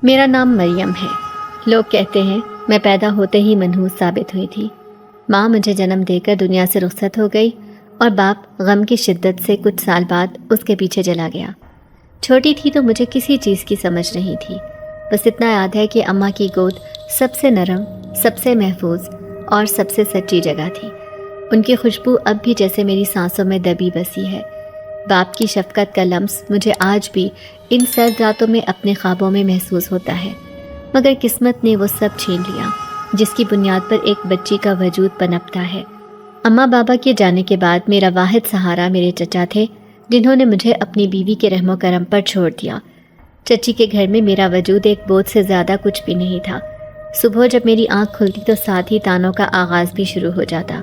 میرا نام مریم ہے۔ لوگ کہتے ہیں میں پیدا ہوتے ہی منحوس ثابت ہوئی تھی۔ ماں مجھے جنم دے کر دنیا سے رخصت ہو گئی اور باپ غم کی شدت سے کچھ سال بعد اس کے پیچھے چلا گیا۔ چھوٹی تھی تو مجھے کسی چیز کی سمجھ نہیں تھی، بس اتنا یاد ہے کہ اماں کی گود سب سے نرم، سب سے محفوظ اور سب سے سچی جگہ تھی۔ ان کی خوشبو اب بھی جیسے میری سانسوں میں دبی بسی ہے۔ باپ کی شفقت کا لمس مجھے آج بھی ان سرد راتوں میں اپنے خوابوں میں محسوس ہوتا ہے، مگر قسمت نے وہ سب چھین لیا جس کی بنیاد پر ایک بچی کا وجود پنپتا ہے۔ اماں بابا کے جانے کے بعد میرا واحد سہارا میرے چچا تھے، جنہوں نے مجھے اپنی بیوی کے رحم و کرم پر چھوڑ دیا۔ چچی کے گھر میں میرا وجود ایک بوجھ سے زیادہ کچھ بھی نہیں تھا۔ صبح جب میری آنکھ کھلتی تو ساتھ ہی تانوں کا آغاز بھی شروع ہو جاتا۔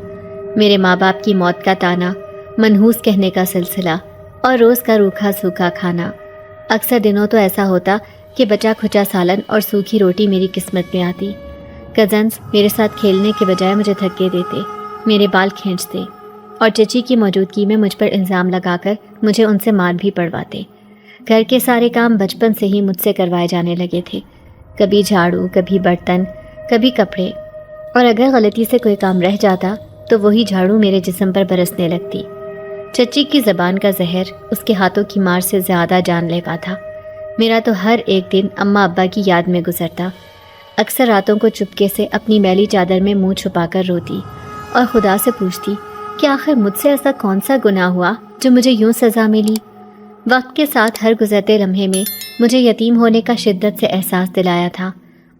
میرے ماں باپ کی موت کا تانا، منحوس کہنے کا سلسلہ اور روز کا روکھا سوکھا کھانا۔ اکثر دنوں تو ایسا ہوتا کہ بچا کھچا سالن اور سوکھی روٹی میری قسمت میں آتی۔ کزنز میرے ساتھ کھیلنے کے بجائے مجھے دھکے دیتے، میرے بال کھینچتے اور چچی کی موجودگی میں مجھ پر الزام لگا کر مجھے ان سے مار بھی پڑواتے۔ گھر کے سارے کام بچپن سے ہی مجھ سے کروائے جانے لگے تھے، کبھی جھاڑو، کبھی برتن، کبھی کپڑے، اور اگر غلطی سے کوئی کام رہ جاتا تو وہی جھاڑو میرے جسم پر برسنے لگتی۔ چچی کی زبان کا زہر اس کے ہاتھوں کی مار سے زیادہ جان لیوا تھا۔ میرا تو ہر ایک دن اماں ابا کی یاد میں گزرتا۔ اکثر راتوں کو چپکے سے اپنی میلی چادر میں منہ چھپا کر روتی اور خدا سے پوچھتی کہ آخر مجھ سے ایسا کون سا گناہ ہوا جو مجھے یوں سزا ملی۔ وقت کے ساتھ ہر گزرتے لمحے میں مجھے یتیم ہونے کا شدت سے احساس دلایا تھا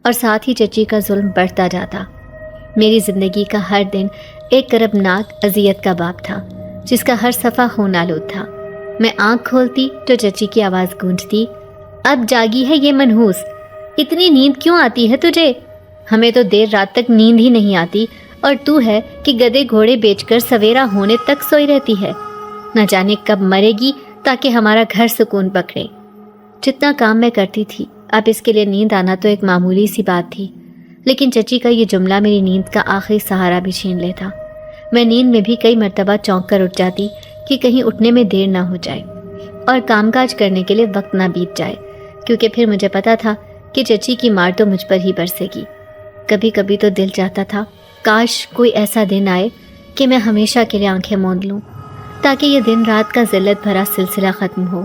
اور ساتھ ہی چچی کا ظلم بڑھتا جاتا۔ میری زندگی کا ہر دن ایک کربناک اذیت کا باب تھا جس کا ہر صفحہ خون آلود تھا۔ میں آنکھ کھولتی تو چچی کی آواز گونجتی، اب جاگی ہے یہ منحوس، اتنی نیند کیوں آتی ہے تجھے؟ ہمیں تو دیر رات تک نیند ہی نہیں آتی اور تو ہے کہ گدے گھوڑے بیچ کر سویرا ہونے تک سوئی رہتی ہے۔ نہ جانے کب مرے گی تاکہ ہمارا گھر سکون پکڑے۔ جتنا کام میں کرتی تھی اب اس کے لیے نیند آنا تو ایک معمولی سی بات تھی، لیکن چچی کا یہ جملہ میری نیند کا آخری سہارا بھی چھین لیتا۔ میں نیند میں بھی کئی مرتبہ چونک کر اٹھ جاتی کہ کہیں اٹھنے میں دیر نہ ہو جائے اور کام کاج کرنے کے لیے وقت نہ بیت جائے، کیونکہ پھر مجھے پتا تھا کہ چچی کی مار تو مجھ پر ہی برسے گی۔ کبھی کبھی تو دل چاہتا تھا کاش کوئی ایسا دن آئے کہ میں ہمیشہ کے لیے آنکھیں موند لوں تاکہ یہ دن رات کا ذلت بھرا سلسلہ ختم ہو۔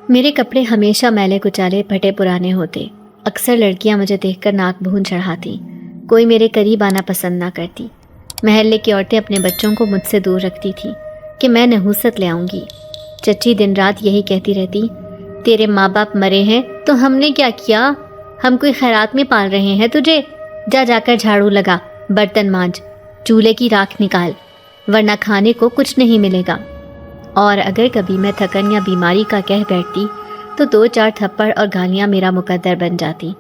میرے کپڑے ہمیشہ میلے کچالے پھٹے پرانے ہوتے۔ اکثر لڑکیاں مجھے دیکھ کر ناک بھون چڑھاتی، کوئی میرے قریب آنا پسند نہ کرتی۔ محلے کی عورتیں اپنے بچوں کو مجھ سے دور رکھتی تھی کہ میں نحوست لے آؤں گی۔ چچی دن رات یہی کہتی رہتی، تیرے ماں باپ مرے ہیں تو ہم نے کیا کیا؟ ہم کوئی خیرات میں پال رہے ہیں تجھے؟ جا جا کر جھاڑو لگا، برتن مانج، چولہے کی راکھ نکال، ورنہ کھانے کو کچھ نہیں ملے گا۔ اور اگر کبھی میں تھکن یا بیماری کا کہہ بیٹھتی تو 2-4 تھپڑ اور گالیاں میرا مقدر بن جاتی۔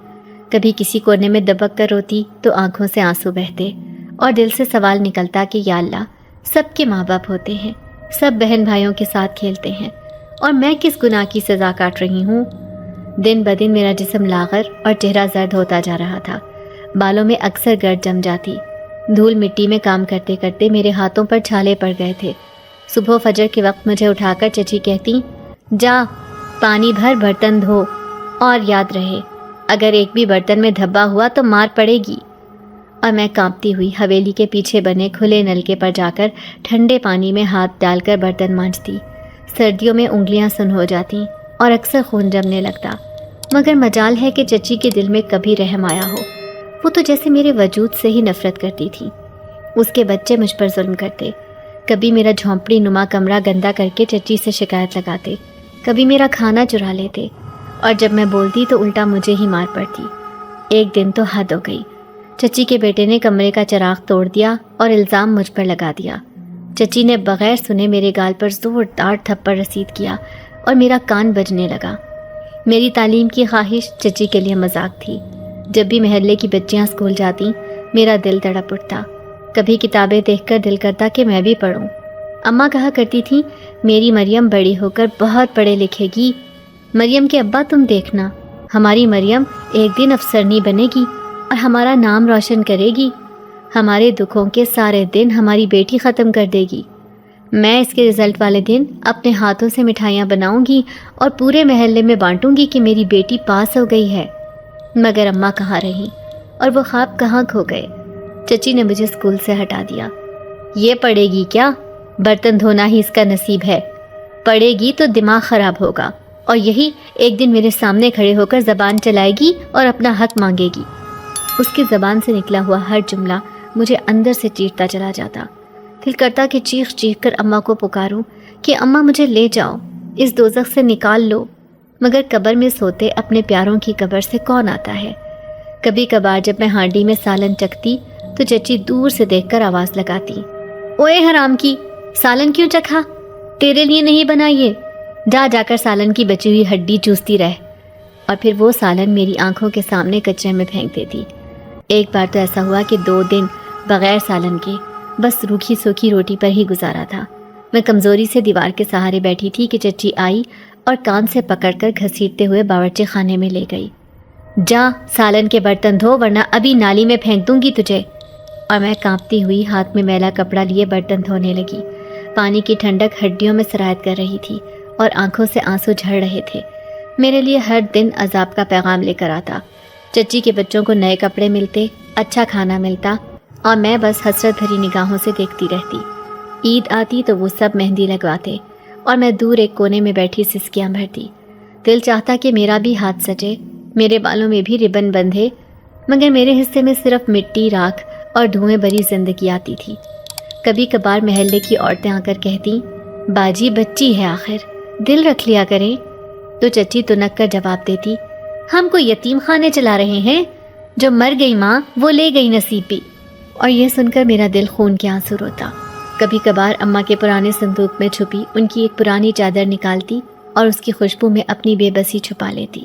کبھی کسی کونے میں دبک کر روتی تو آنکھوں سے آنسو بہتے اور دل سے سوال نکلتا کہ یا اللہ، سب کے ماں باپ ہوتے ہیں، سب بہن بھائیوں کے ساتھ کھیلتے ہیں، اور میں کس گناہ کی سزا کاٹ رہی ہوں؟ دن بدن میرا جسم لاغر اور چہرہ زرد ہوتا جا رہا تھا۔ بالوں میں اکثر گرد جم جاتی۔ دھول مٹی میں کام کرتے کرتے میرے ہاتھوں پر چھالے پڑ گئے تھے۔ صبح فجر کے وقت مجھے اٹھا کر چچی کہتی، جا پانی بھر برتن دھو، اور یاد رہے اگر ایک بھی برتن میں دھبا ہوا تو مار پڑے گی۔ اور میں کانپتی ہوئی حویلی کے پیچھے بنے کھلے نلکے پر جا کر ٹھنڈے پانی میں ہاتھ ڈال کر برتن مانجتی۔ سردیوں میں انگلیاں سن ہو جاتی اور اکثر خون جمنے لگتا، مگر مجال ہے کہ چچی کے دل میں کبھی رحم آیا ہو۔ وہ تو جیسے میرے وجود سے ہی نفرت کرتی تھی۔ اس کے بچے مجھ پر ظلم کرتے، کبھی میرا جھونپڑی نما کمرہ گندا کر کے چچی سے شکایت لگاتے، کبھی میرا کھانا چرا لیتے، اور جب میں بولتی تو الٹا مجھے ہی مار پڑتی۔ ایک دن تو حد ہو گئی، چچی کے بیٹے نے کمرے کا چراغ توڑ دیا اور الزام مجھ پر لگا دیا۔ چچی نے بغیر سنے میرے گال پر زوردار تھپڑ رسید کیا اور میرا کان بجنے لگا۔ میری تعلیم کی خواہش چچی کے لیے مذاق تھی۔ جب بھی محلے کی بچیاں اسکول جاتی میرا دل تڑپ اٹھتا، کبھی کتابیں دیکھ کر دل کرتا کہ میں بھی پڑھوں۔ اماں کہا کرتی تھی، میری مریم بڑی ہو کر بہت پڑھے لکھے گی۔ مریم کے ابا تم دیکھنا، ہماری مریم ایک دن افسرنی بنے گی اور ہمارا نام روشن کرے گی، ہمارے دکھوں کے سارے دن ہماری بیٹی ختم کر دے گی۔ میں اس کے رزلٹ والے دن اپنے ہاتھوں سے مٹھائیاں بناؤں گی اور پورے محلے میں بانٹوں گی کہ میری بیٹی پاس ہو گئی ہے۔ مگر اماں کہاں رہیں اور وہ خواب کہاں کھو گئے؟ چچی نے مجھے اسکول سے ہٹا دیا۔ یہ پڑھے گی کیا؟ برتن دھونا ہی اس کا نصیب ہے، پڑھے گی تو دماغ خراب ہوگا، اور یہی ایک دن میرے سامنے کھڑے ہو کر زبان چلائے گی اور اپنا حق مانگے گی۔ اس کی زبان سے نکلا ہوا ہر جملہ مجھے اندر سے چیرتا چلا جاتا۔ دل کرتا کہ چیخ چیخ کر اماں کو پکاروں کہ اماں مجھے لے جاؤ، اس دوزخ سے نکال لو، مگر قبر میں سوتے اپنے پیاروں کی قبر سے کون آتا ہے؟ کبھی کبھار جب میں ہانڈی میں سالن چکھتی تو چچی دور سے دیکھ کر آواز لگاتی، اوے حرام کی، سالن کیوں چکھا؟ تیرے لیے نہیں بنائیے، جا جا کر سالن کی بچی ہوئی ہڈی چوستی رہ۔ اور پھر وہ سالن میری آنکھوں کے سامنے کچرے میں پھینک دیتی۔ ایک بار تو ایسا ہوا کہ 2 دن بغیر سالن کے بس روکھی سوکھی روٹی پر ہی گزارا تھا۔ میں کمزوری سے دیوار کے سہارے بیٹھی تھی کہ چچی آئی اور کان سے پکڑ کر گھسیٹتے ہوئے باورچی خانے میں لے گئی۔ جا سالن کے برتن دھو ورنہ ابھی نالی میں پھینک دوں گی تجھے۔ اور میں کانپتی ہوئی ہاتھ میں میلا کپڑا لیے برتن دھونے لگی۔ پانی کی ٹھنڈک ہڈیوں میں سرایت کر رہی تھی اور آنکھوں سے آنسو جھڑ رہے تھے۔ میرے لیے ہر دن عذاب کا پیغام لے کر آتا۔ چچی کے بچوں کو نئے کپڑے ملتے، اچھا کھانا ملتا، اور میں بس حسرت بھری نگاہوں سے دیکھتی رہتی۔ عید آتی تو وہ سب مہندی لگواتے اور میں دور ایک کونے میں بیٹھی سسکیاں بھرتی۔ دل چاہتا کہ میرا بھی ہاتھ سجے، میرے بالوں میں بھی ربن بندھے، مگر میرے حصے میں صرف مٹی، راکھ اور دھوئیں بھری زندگی آتی تھی۔ کبھی کبھار محلے کی عورتیں آ کر کہتی، باجی بچی ہے آخر، دل رکھ لیا کریں، تو چچی تنک کر جواب دیتی، ہم کو یتیم خانے چلا رہے ہیں، جو مر گئی ماں وہ لے گئی نصیب بھی۔ اور یہ سن کر میرا دل خون کے آنسو روتا۔ کبھی کبھار اماں کے پرانے صندوق میں چھپی ان کی ایک پرانی چادر نکالتی اور اس کی خوشبو میں اپنی بے بسی چھپا لیتی۔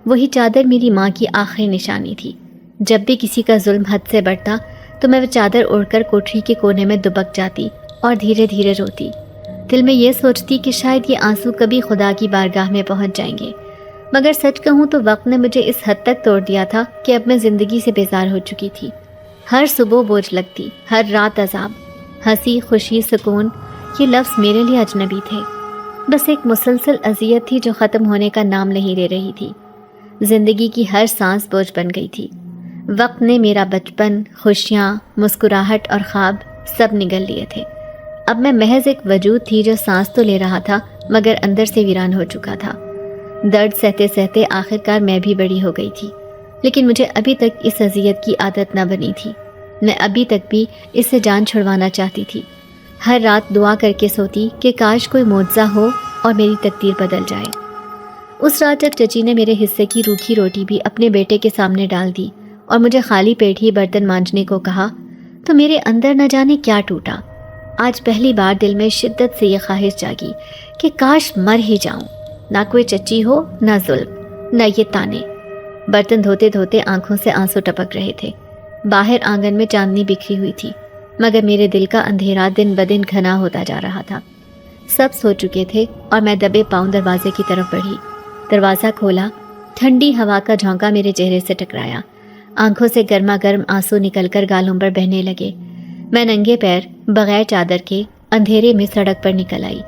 وہی چادر میری ماں کی آخری نشانی تھی۔ جب بھی کسی کا ظلم حد سے بڑھتا تو میں وہ چادر اوڑھ کر کوٹری کے کونے میں دبک جاتی اور دھیرے دھیرے روتی، دل میں یہ سوچتی کہ شاید یہ آنسو کبھی خدا کی بارگاہ میں پہنچ جائیں گے۔ مگر سچ کہوں تو وقت نے مجھے اس حد تک توڑ دیا تھا کہ اب میں زندگی سے بیزار ہو چکی تھی۔ ہر صبح بوجھ لگتی، ہر رات عذاب، ہنسی، خوشی، سکون، یہ لفظ میرے لیے اجنبی تھے۔ بس ایک مسلسل اذیت تھی جو ختم ہونے کا نام نہیں لے رہی تھی۔ زندگی کی ہر سانس بوجھ بن گئی تھی۔ وقت نے میرا بچپن، خوشیاں، مسکراہٹ اور خواب سب نگل لیے تھے۔ اب میں محض ایک وجود تھی جو سانس تو لے رہا تھا مگر اندر سے ویران ہو چکا تھا۔ درد سہتے سہتے آخرکار میں بھی بڑی ہو گئی تھی، لیکن مجھے ابھی تک اس اذیت کی عادت نہ بنی تھی۔ میں ابھی تک بھی اس سے جان چھڑوانا چاہتی تھی۔ ہر رات دعا کر کے سوتی کہ کاش کوئی معجزہ ہو اور میری تقدیر بدل جائے۔ اس رات جب چچی نے میرے حصے کی روکھی روٹی بھی اپنے بیٹے کے سامنے ڈال دی اور مجھے خالی پیٹ ہی برتن مانجنے کو کہا تو میرے اندر نہ جانے کیا ٹوٹا۔ آج پہلی بار دل میں شدت سے یہ خواہش جاگی کہ کاش مر ہی جاؤں، نہ کوئی چچی ہو، نہ ظلم، نہ یہ تانے۔ برتن دھوتے دھوتے آنکھوں سے آنسو ٹپک رہے تھے۔ باہر آنگن میں چاندنی بکھری ہوئی تھی مگر میرے دل کا اندھیرا دن بدن گھنا ہوتا جا رہا تھا۔ سب سو چکے تھے اور میں دبے پاؤں دروازے کی طرف بڑھی۔ دروازہ کھولا، ٹھنڈی ہوا کا جھونکا میرے چہرے سے ٹکرایا، آنکھوں سے گرما گرم آنسو نکل کر گالوں پر بہنے لگے۔ میں ننگے پیر بغیر چادر کے اندھیرے میں سڑک پر نکل آئی۔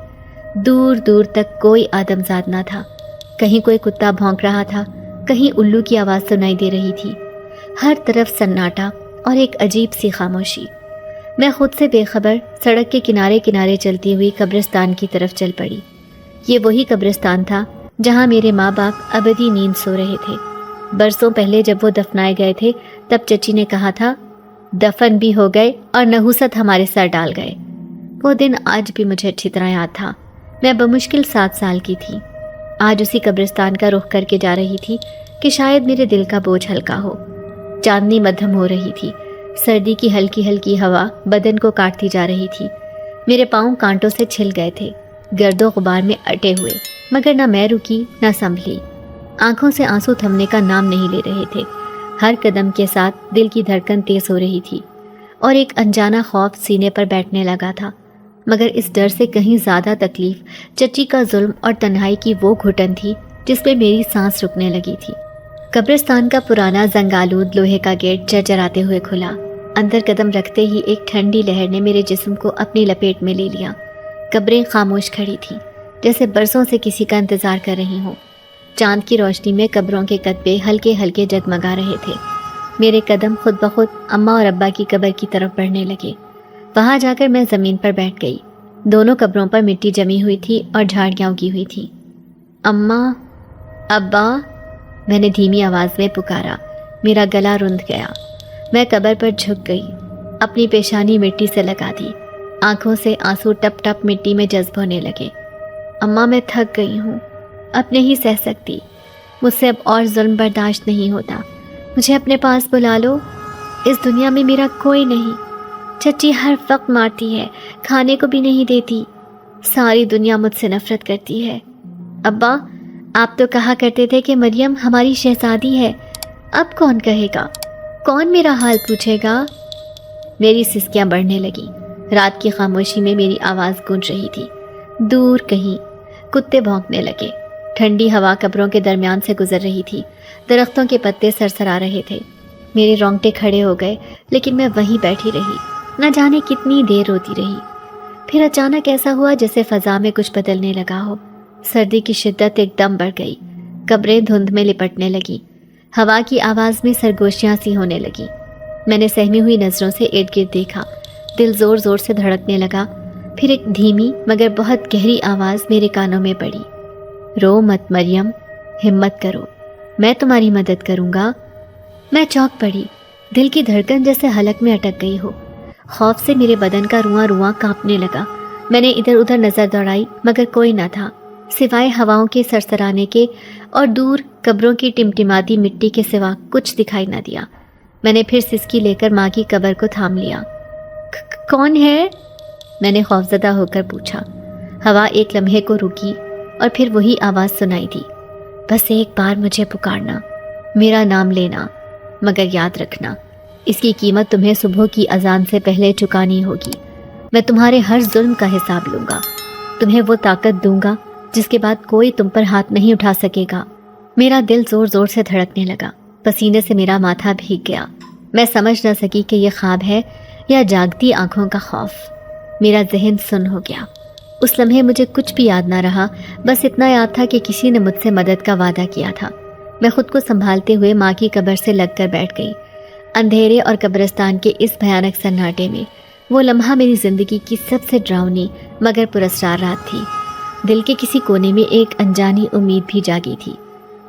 دور دور تک کوئی آدمزاد نہ تھا، کہیں کوئی کتا بھونک رہا تھا، کہیں الو کی آواز سنائی دے رہی تھی۔ ہر طرف سناٹا اور ایک عجیب سی خاموشی۔ میں خود سے بے خبر سڑک کے کنارے کنارے چلتی ہوئی قبرستان کی طرف چل پڑی۔ یہ وہی قبرستان تھا جہاں میرے ماں باپ ابدی نیند سو رہے تھے۔ برسوں پہلے جب وہ دفنائے گئے تھے تب چچی نے کہا تھا، دفن بھی ہو گئے اور نحوست ہمارے سر ڈال گئے۔ وہ دن آج بھی مجھے اچھی طرح یاد تھا۔ میں بمشکل 7 سال کی تھی۔ آج اسی قبرستان کا رخ کر کے جا رہی تھی کہ شاید میرے دل کا بوجھ ہلکا ہو۔ چاندنی مدھم ہو رہی تھی، سردی کی ہلکی ہلکی ہوا بدن کو کاٹتی جا رہی تھی۔ میرے پاؤں کانٹوں سے چھل گئے تھے، گرد و غبار میں اٹے ہوئے، مگر نہ میں رکی نہ سنبھلی۔ آنکھوں سے آنسو تھمنے کا نام نہیں لے رہے تھے۔ ہر قدم کے ساتھ دل کی دھڑکن تیز ہو رہی تھی اور ایک انجانا خوف سینے پر بیٹھنے لگا تھا، مگر اس ڈر سے کہیں زیادہ تکلیف چچی کا ظلم اور تنہائی کی وہ گھٹن تھی جس میں میری سانس رکنے لگی تھی۔ قبرستان کا پرانا زنگالود لوہے کا گیٹ چرچراتے ہوئے کھلا۔ اندر قدم رکھتے ہی ایک ٹھنڈی لہر نے میرے جسم کو اپنی لپیٹ میں لے لیا۔ قبریں خاموش کھڑی تھیں، جیسے برسوں سے کسی کا انتظار کر رہی ہوں۔ چاند کی روشنی میں قبروں کے کتبے ہلکے ہلکے جگمگا رہے تھے۔ میرے قدم خود بخود اماں اور ابا کی قبر کی طرف بڑھنے لگے۔ وہاں جا کر میں زمین پر بیٹھ گئی۔ دونوں قبروں پر مٹی جمی ہوئی تھی اور جھاڑیاں اگی ہوئی تھی۔ اماں، ابا، میں نے دھیمی آواز میں پکارا۔ میرا گلا رند گیا۔ میں قبر پر جھک گئی، اپنی پیشانی مٹی سے لگا دی۔ آنکھوں سے آنسو ٹپ ٹپ مٹی میں جذب ہونے لگے۔ اماں، میں تھک گئی ہوں، اب نہیں سہ سکتی، مجھ سے اب اور ظلم برداشت نہیں ہوتا، مجھے اپنے پاس بلا لو، اس دنیا میں میرا کوئی نہیں۔ چچی ہر وقت مارتی ہے، کھانے کو بھی نہیں دیتی، ساری دنیا مجھ سے نفرت کرتی ہے۔ ابا، آپ تو کہا کرتے تھے کہ مریم ہماری شہزادی ہے، اب کون کہے گا؟ کون میرا حال پوچھے گا؟ میری سسکیاں بڑھنے لگیں۔ رات کی خاموشی میں میری آواز گونج رہی تھی۔ دور کہیں کتے بھونکنے لگے۔ ٹھنڈی ہوا قبروں کے درمیان سے گزر رہی تھی۔ درختوں کے پتے سرسرا رہے تھے۔ میرے رونگٹے کھڑے ہو گئے، لیکن میں وہیں بیٹھی رہی، نہ جانے کتنی دیر روتی رہی۔ پھر اچانک ایسا ہوا جیسے فضا میں کچھ بدلنے لگا ہو۔ سردی کی شدت ایک دم بڑھ گئی، قبریں دھند میں لپٹنے لگی، ہوا کی آواز میں سرگوشیاں سی ہونے لگی۔ میں نے سہمی ہوئی نظروں سے ارد گرد دیکھا، دل زور زور سے دھڑکنے لگا۔ پھر ایک دھیمی مگر بہت گہری آواز میرے کانوں میں پڑی، رو مت مریم، ہمت کرو، میں تمہاری مدد کروں گا۔ میں چونک پڑی، دل کی دھڑکن جیسے حلق میں اٹک گئی ہو۔ خوف سے میرے بدن کا رواں رواں کانپنے لگا۔ میں نے ادھر ادھر نظر دوڑائی مگر کوئی نہ تھا، سوائے ہواؤں کے سرسرانے کے اور دور قبروں کی ٹمٹماتی مٹی کے سوا کچھ دکھائی نہ دیا۔ میں نے پھر سسکی لے کر ماں کی قبر کو تھام لیا۔ کون ہے؟ میں نے خوفزدہ ہو کر پوچھا۔ ہوا ایک لمحے کو رکی اور پھر وہی آواز سنائی دی، بس ایک بار مجھے پکارنا، میرا نام لینا، مگر یاد رکھنا اس کی قیمت تمہیں صبح کی اذان سے پہلے چکانی ہوگی۔ میں تمہارے ہر ظلم کا حساب لوں گا، تمہیں وہ طاقت دوں گا جس کے بعد کوئی تم پر ہاتھ نہیں اٹھا سکے گا۔ میرا دل زور زور سے دھڑکنے لگا، پسینے سے میرا ماتھا بھیگ گیا۔ میں سمجھ نہ سکی کہ یہ خواب ہے یا جاگتی آنکھوں کا خوف۔ میرا ذہن سن ہو گیا۔ اس لمحے مجھے کچھ بھی یاد نہ رہا، بس اتنا یاد تھا کہ کسی نے مجھ سے مدد کا وعدہ کیا تھا۔ میں خود کو سنبھالتے ہوئے ماں کی قبر سے لگ کر بیٹھ گئی۔ اندھیرے اور قبرستان کے اس بھیانک سناٹے میں وہ لمحہ میری زندگی کی سب سے ڈراؤنی مگر پراسرار رات تھی۔ دل کے کسی کونے میں ایک انجانی امید بھی جاگی تھی۔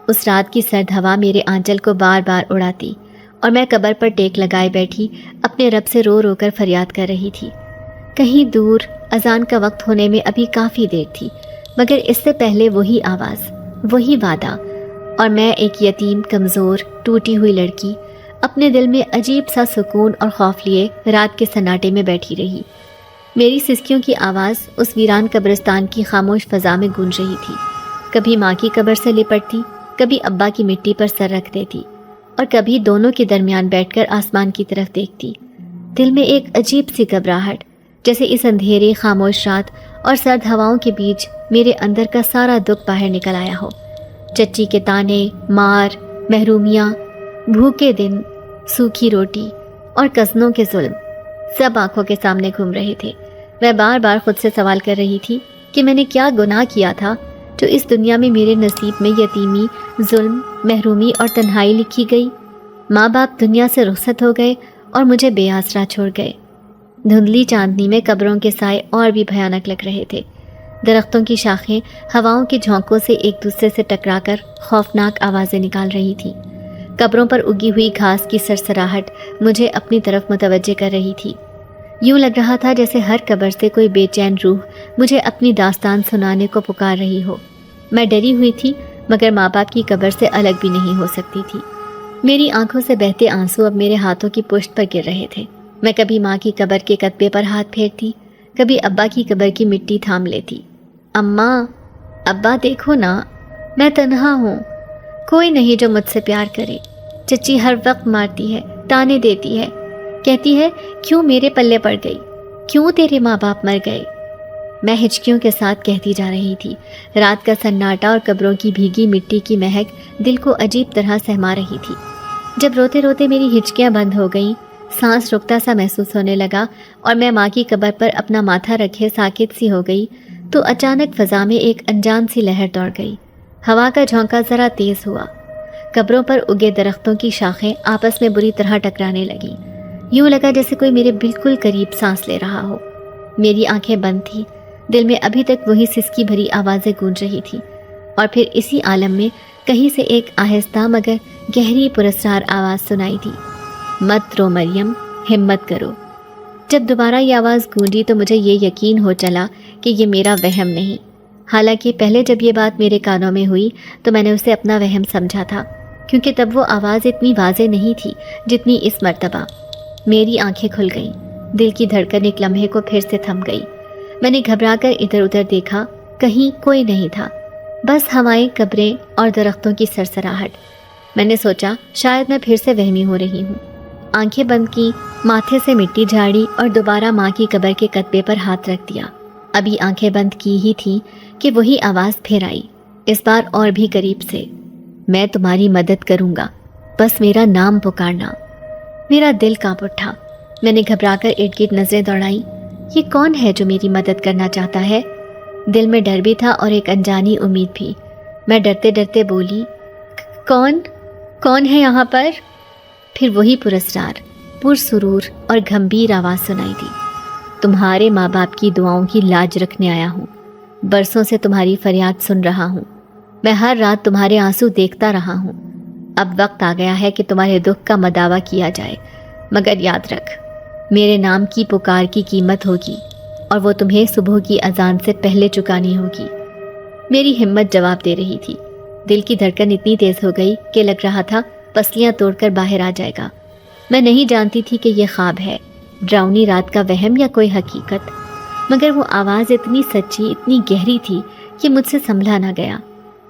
اس رات کی سرد ہوا میرے آنچل کو بار بار اڑاتی اور میں قبر پر ٹیک لگائے بیٹھی اپنے رب سے رو رو کر فریاد کر رہی تھی۔ کہیں دور اذان کا وقت ہونے میں ابھی کافی دیر تھی، مگر اس سے پہلے وہی آواز، وہی وعدہ، اور میں ایک یتیم، کمزور، ٹوٹی ہوئی لڑکی اپنے دل میں عجیب سا سکون اور خوف لیے رات کے سناٹے میں بیٹھی رہی۔ میری سسکیوں کی آواز اس ویران قبرستان کی خاموش فضا میں گونج رہی تھی، کبھی ماں کی قبر سے لپٹتی، کبھی ابا کی مٹی پر سر رکھ دیتی اور کبھی دونوں کے درمیان بیٹھ کر آسمان کی طرف دیکھتی۔ دل میں ایک عجیب سی گھبراہٹ، جیسے اس اندھیرے، خاموش رات اور سرد ہواؤں کے بیچ میرے اندر کا سارا دکھ باہر نکل آیا ہو۔ چچی کے تانے، مار، محرومیاں، بھوکے دن، سوکھی روٹی اور کزنوں کے ظلم سب آنکھوں کے سامنے گھوم رہے تھے۔ میں بار بار خود سے سوال کر رہی تھی کہ میں نے کیا گناہ کیا تھا جو اس دنیا میں میرے نصیب میں یتیمی، ظلم، محرومی اور تنہائی لکھی گئی۔ ماں باپ دنیا سے رخصت ہو گئے اور مجھے بے آسرا چھوڑ گئے۔ دھندلی چاندنی میں قبروں کے سائے اور بھی بھیانک لگ رہے تھے۔ درختوں کی شاخیں ہواؤں کے جھونکوں سے ایک دوسرے سے ٹکرا کر خوفناک آوازیں نکال رہی تھی۔ قبروں پر اگی ہوئی گھاس کی سرسراہٹ مجھے اپنی طرف متوجہ کر رہی تھی۔ یوں لگ رہا تھا جیسے ہر قبر سے کوئی بے چین روح مجھے اپنی داستان سنانے کو پکار رہی ہو۔ میں ڈری ہوئی تھی، مگر ماں باپ کی قبر سے الگ بھی نہیں ہو سکتی تھی۔ میری آنکھوں سے بہتے آنسو اب میرے ہاتھوں کی پشت پر گر رہے تھے۔ میں کبھی ماں کی قبر کے کتبے پر ہاتھ پھیرتی، کبھی ابا کی قبر کی مٹی تھام لیتی۔ اماں، ابا دیکھو نا، میں تنہا ہوں، کوئی نہیں جو مجھ سے پیار کرے۔ چچی ہر وقت مارتی ہے، تانے دیتی ہے، کہتی ہے کیوں میرے پلے پڑ گئی، کیوں تیرے ماں باپ مر گئے۔ میں ہچکیوں کے ساتھ کہتی جا رہی تھی۔ رات کا سناٹا اور قبروں کی بھیگی مٹی کی مہک دل کو عجیب طرح سہما رہی تھی۔ جب روتے روتے میری ہچکیاں بند ہو گئیں، سانس رکتا سا محسوس ہونے لگا اور میں ماں کی قبر پر اپنا ماتھا رکھے ساکت سی ہو گئی، تو اچانک فضا میں ایک انجان سی لہر دوڑ گئی۔ ہوا کا جھونکا ذرا تیز ہوا، قبروں پر اگے درختوں کی شاخیں آپس میں بری طرح ٹکرانے لگیں۔ یوں لگا جیسے کوئی میرے بالکل قریب سانس لے رہا ہو۔ میری آنکھیں بند تھیں، دل میں ابھی تک وہی سسکی بھری آوازیں گونج رہی تھیں، اور پھر اسی عالم میں کہیں سے ایک آہستہ مگر گہری پراسرار آواز سنائی دی، مت رو مریم، ہمت کرو۔ جب دوبارہ یہ آواز گونجی تو مجھے یہ یقین ہو چلا کہ یہ میرا وہم نہیں۔ حالانکہ پہلے جب یہ بات میرے کانوں میں ہوئی تو میں نے اسے اپنا وہم سمجھا تھا، کیونکہ تب وہ آواز اتنی واضح نہیں تھی جتنی اس مرتبہ۔ میری آنکھیں کھل گئیں، دل کی دھڑکن ایک لمحے کو پھر سے تھم گئی۔ میں نے گھبرا کر ادھر ادھر دیکھا، کہیں کوئی نہیں تھا، بس ہوائیں، قبریں اور درختوں کی سرسراہٹ۔ میں نے سوچا شاید میں پھر سے وہمی ہو رہی ہوں۔ آنکھیں بند کی، ماتھے سے مٹی جھاڑی اور دوبارہ ماں کی قبر کے کتبے پر ہاتھ رکھ دیا۔ ابھی آنکھیں بند کی ہی تھی کہ وہی آواز پھر آئی، اس بار اور بھی قریب سے، میں تمہاری مدد کروں گا، بس میرا نام پکارنا۔ میرا دل کانپ اٹھا۔ میں نے گھبرا کر ارد گرد نظریں دوڑائیں۔ یہ کون ہے جو میری مدد کرنا چاہتا ہے؟ دل میں ڈر بھی تھا اور ایک انجانی امید بھی۔ میں ڈرتے ڈرتے بولی، کون ہے یہاں پر؟ پھر وہی پراسرار، پرسرور اور گھمبیر آواز سنائی دی، تمہارے ماں باپ کی دعاؤں کی لاج رکھنے آیا ہوں، برسوں سے تمہاری فریاد سن رہا ہوں، میں ہر رات تمہارے آنسو دیکھتا رہا ہوں، اب وقت آ گیا ہے کہ تمہارے دکھ کا مداوع کیا جائے، مگر یاد رکھ میرے نام کی پکار کی قیمت ہوگی اور وہ تمہیں صبح کی اذان سے پہلے چکانی ہوگی۔ میری ہمت جواب دے رہی تھی، دل کی دھڑکن اتنی تیز ہو گئی کہ لگ رہا تھا پسلیاں توڑ کر باہر آ جائے گا۔ میں نہیں جانتی تھی کہ یہ خواب ہے، ڈراؤنی رات کا وہم یا کوئی حقیقت، مگر وہ آواز اتنی سچی، اتنی گہری تھی کہ مجھ سے سنبھلا نہ گیا۔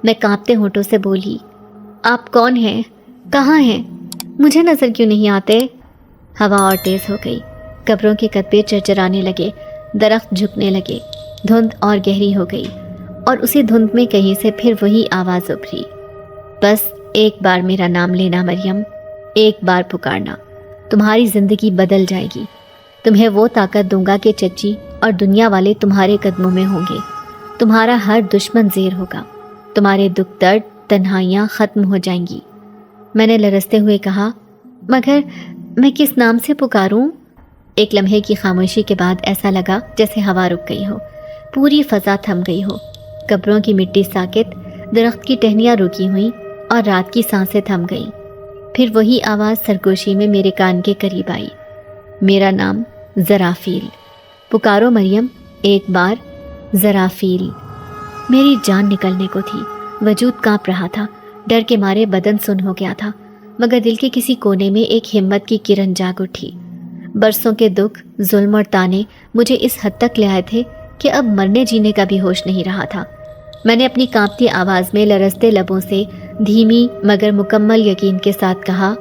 میں کانپتے ہونٹوں سے بولی، آپ کون ہیں؟ کہاں ہیں؟ مجھے نظر کیوں نہیں آتے؟ ہوا اور تیز ہو گئی، قبروں کے کتبے چرچرانے لگے، درخت جھکنے لگے، دھند اور گہری ہو گئی، اور اسی دھند میں کہیں سے پھر وہی آواز ابھری، بس ایک بار میرا نام لینا مریم، ایک بار پکارنا، تمہاری زندگی بدل جائے گی، تمہیں وہ طاقت دوں گا کہ چچی اور دنیا والے تمہارے قدموں میں ہوں گے، تمہارا ہر دشمن زیر ہوگا، تمہارے دکھ درد تنہائیاں ختم ہو جائیں گی۔ میں نے لرزتے ہوئے کہا، مگر میں کس نام سے پکاروں؟ ایک لمحے کی خاموشی کے بعد ایسا لگا جیسے ہوا رک گئی ہو، پوری فضا تھم گئی ہو، قبروں کی مٹی ساکت، درخت کی ٹہنیاں رکی ہوئیں اور رات کی سانسیں تھم گئیں۔ پھر وہی آواز سرگوشی میں میرے کان کے قریب آئی، میرا نام زرافیل، پکارو مریم، ایک بار، زرافیل۔ میری جان نکلنے کو تھی، وجود کانپ رہا تھا، ڈر کے مارے بدن سن ہو گیا تھا، مگر دل کے کسی کونے میں ایک ہمت کی کرن جاگ اٹھی۔ برسوں کے دکھ، ظلم اور تانے مجھے اس حد تک لے آئے تھے کہ اب مرنے جینے کا بھی ہوش نہیں رہا تھا۔ میں نے اپنی کانپتی آواز میں لرزتے لبوں سے دھیمی مگر مکمل یقین کے ساتھ کہا،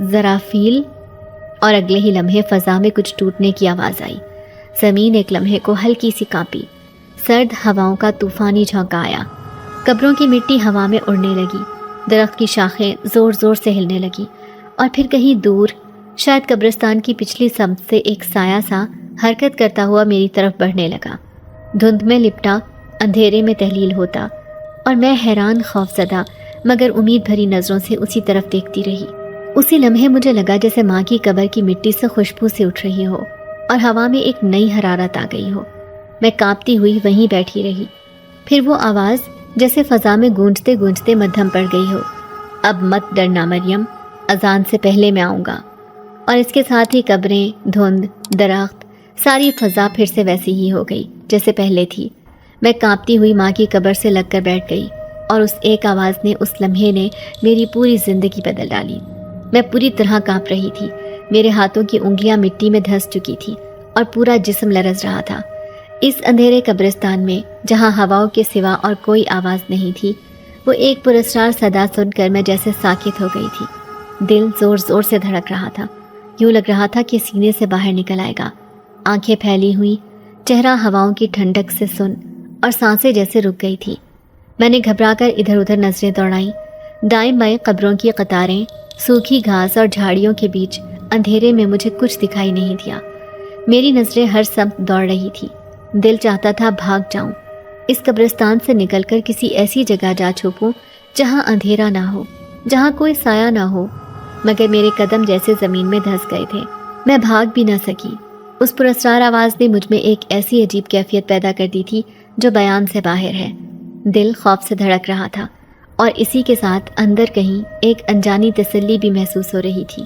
زرافیل، اور اگلے ہی لمحے فضا میں کچھ ٹوٹنے کی آواز آئی۔ زمین ایک لمحے کو ہلکی سی کانپی، سرد ہواؤں کا طوفانی جھونکا آیا، قبروں کی مٹی ہوا میں اڑنے لگی، درخت کی شاخیں زور زور سے ہلنے لگی، اور پھر کہیں دور، شاید قبرستان کی پچھلی سمت سے ایک سایہ سا حرکت کرتا ہوا میری طرف بڑھنے لگا، دھند میں لپٹا، اندھیرے میں تحلیل ہوتا، اور میں حیران، خوف زدہ مگر امید بھری نظروں سے اسی طرف دیکھتی رہی۔ اسی لمحے مجھے لگا جیسے ماں کی قبر کی مٹی سے خوشبو سے اٹھ رہی ہو اور ہوا میں ایک نئی حرارت آ گئی ہو۔ میں کانپتی ہوئی وہیں بیٹھی رہی۔ پھر وہ آواز جیسے فضا میں گونجتے گونجتے مدھم پڑ گئی ہو، اب مت ڈرنا مریم، اذان سے پہلے میں آؤں گا۔ اور اس کے ساتھ ہی قبریں، دھند، درخت، ساری فضا پھر سے ویسی ہی ہو گئی جیسے پہلے تھی۔ میں کانپتی ہوئی ماں کی قبر سے لگ کر بیٹھ گئی، اور اس ایک آواز نے، اس لمحے نے میری پوری زندگی بدل ڈالی۔ میں پوری طرح کانپ رہی تھی، میرے ہاتھوں کی انگلیاں مٹی میں دھس چکی تھی اور پورا جسم لرز رہا تھا۔ اس اندھیرے قبرستان میں جہاں ہواؤں کے سوا اور کوئی آواز نہیں تھی، وہ ایک پراسرار صدا سن کر میں جیسے ساکت ہو گئی تھی۔ دل زور زور سے دھڑک رہا تھا، یوں لگ رہا تھا کہ سینے سے باہر نکل آئے گا۔ آنکھیں پھیلی ہوئی، چہرہ ہواؤں کی ٹھنڈک سے سن، اور سانسیں جیسے رک گئی تھی۔ میں نے گھبرا کر ادھر ادھر نظریں دوڑائیں، دائیں بائیں قبروں کی قطاریں، سوکھی گھاس اور جھاڑیوں کے بیچ اندھیرے میں مجھے کچھ دکھائی نہیں دیا۔ میری نظریں ہر سمت دوڑ رہی تھی، دل چاہتا تھا بھاگ جاؤں، اس قبرستان سے نکل کر کسی ایسی جگہ جا چھپوں جہاں اندھیرا نہ ہو، جہاں کوئی سایہ نہ ہو، مگر میرے قدم جیسے زمین میں دھس گئے تھے۔ میں بھاگ بھی نہ سکی۔ اس پراسرار آواز نے مجھ میں ایک ایسی عجیب کیفیت پیدا کر دی تھی جو بیان سے باہر ہے۔ دل خوف سے دھڑک رہا تھا اور اسی کے ساتھ اندر کہیں ایک انجانی تسلی بھی محسوس ہو رہی تھی۔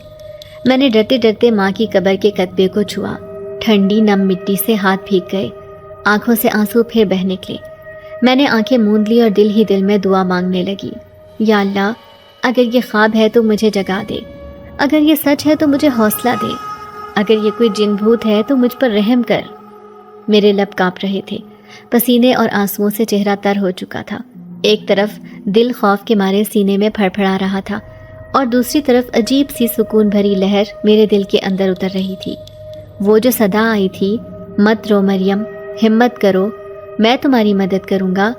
میں نے ڈرتے ڈرتے ماں کی قبر کے کتبے کو چھوا۔ ٹھنڈی نم مٹی سے ہاتھ بھیگ گئے، آنکھوں سے آنسو پھر بہہ نکلے۔ میں نے آنکھیں موند لی اور دل ہی دل میں دعا مانگنے لگی، یا اللہ، اگر یہ خواب ہے تو مجھے جگا دے، اگر یہ سچ ہے تو مجھے حوصلہ دے، اگر یہ کوئی جن بھوت ہے تو مجھ پر رحم کر۔ میرے لب کانپ رہے تھے، پسینے اور آنسوؤں سے چہرہ تر ہو چکا تھا۔ ایک طرف دل خوف کے مارے سینے میں پھڑپھڑا رہا تھا اور دوسری طرف عجیب سی سکون بھری لہر میرے دل کے اندر اتر رہی تھی۔ وہ جو صدا آئی تھی، مت رو مریم، ہمت کرو، میں تمہاری مدد کروں گا،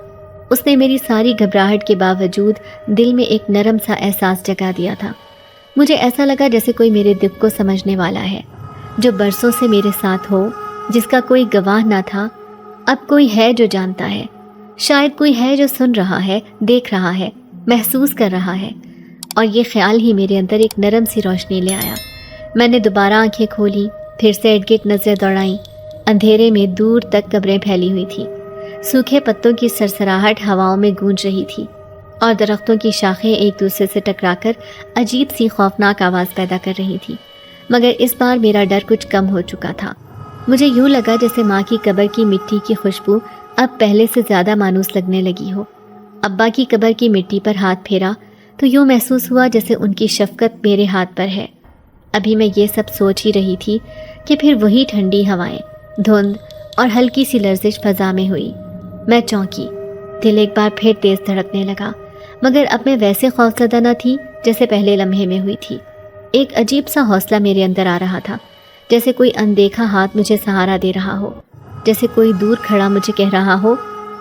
اس نے میری ساری گھبراہٹ کے باوجود دل میں ایک نرم سا احساس جگا دیا تھا۔ مجھے ایسا لگا جیسے کوئی میرے دکھ کو سمجھنے والا ہے، جو برسوں سے میرے ساتھ ہو، جس کا کوئی گواہ نہ تھا، اب کوئی ہے جو جانتا ہے، شاید کوئی ہے جو سن رہا ہے، دیکھ رہا ہے، محسوس کر رہا ہے۔ اور یہ خیال ہی میرے اندر ایک نرم سی روشنی لے آیا۔ میں نے دوبارہ آنکھیں کھولی، پھر سے ارد گرد نظریں دوڑائیں۔ اندھیرے میں دور تک قبریں پھیلی ہوئی تھیں، سوکھے پتوں کی سرسراہٹ ہواؤں میں گونج رہی تھی اور درختوں کی شاخیں ایک دوسرے سے ٹکرا کر عجیب سی خوفناک آواز پیدا کر رہی تھی۔ مگر اس بار میرا ڈر کچھ کم ہو چکا تھا۔ مجھے یوں لگا جیسے ماں کی قبر کی مٹی کی خوشبو اب پہلے سے زیادہ مانوس لگنے لگی ہو۔ ابا کی قبر کی مٹی پر ہاتھ پھیرا تو یوں محسوس ہوا جیسے ان کی شفقت میرے ہاتھ پر ہے۔ ابھی میں یہ سب سوچ ہی رہی تھی کہ پھر وہی ٹھنڈی ہوائیں، دھند اور ہلکی سی لرزش فضا میں ہوئی۔ میں چونکی، دل ایک بار پھر تیز دھڑکنے لگا، مگر اب میں ویسے خوفزدہ نہ تھی جیسے پہلے لمحے میں ہوئی تھی۔ ایک عجیب سا حوصلہ میرے اندر آ رہا تھا، جیسے کوئی اندیکھا ہاتھ مجھے سہارا دے رہا ہو، جیسے کوئی دور کھڑا مجھے کہہ رہا ہو،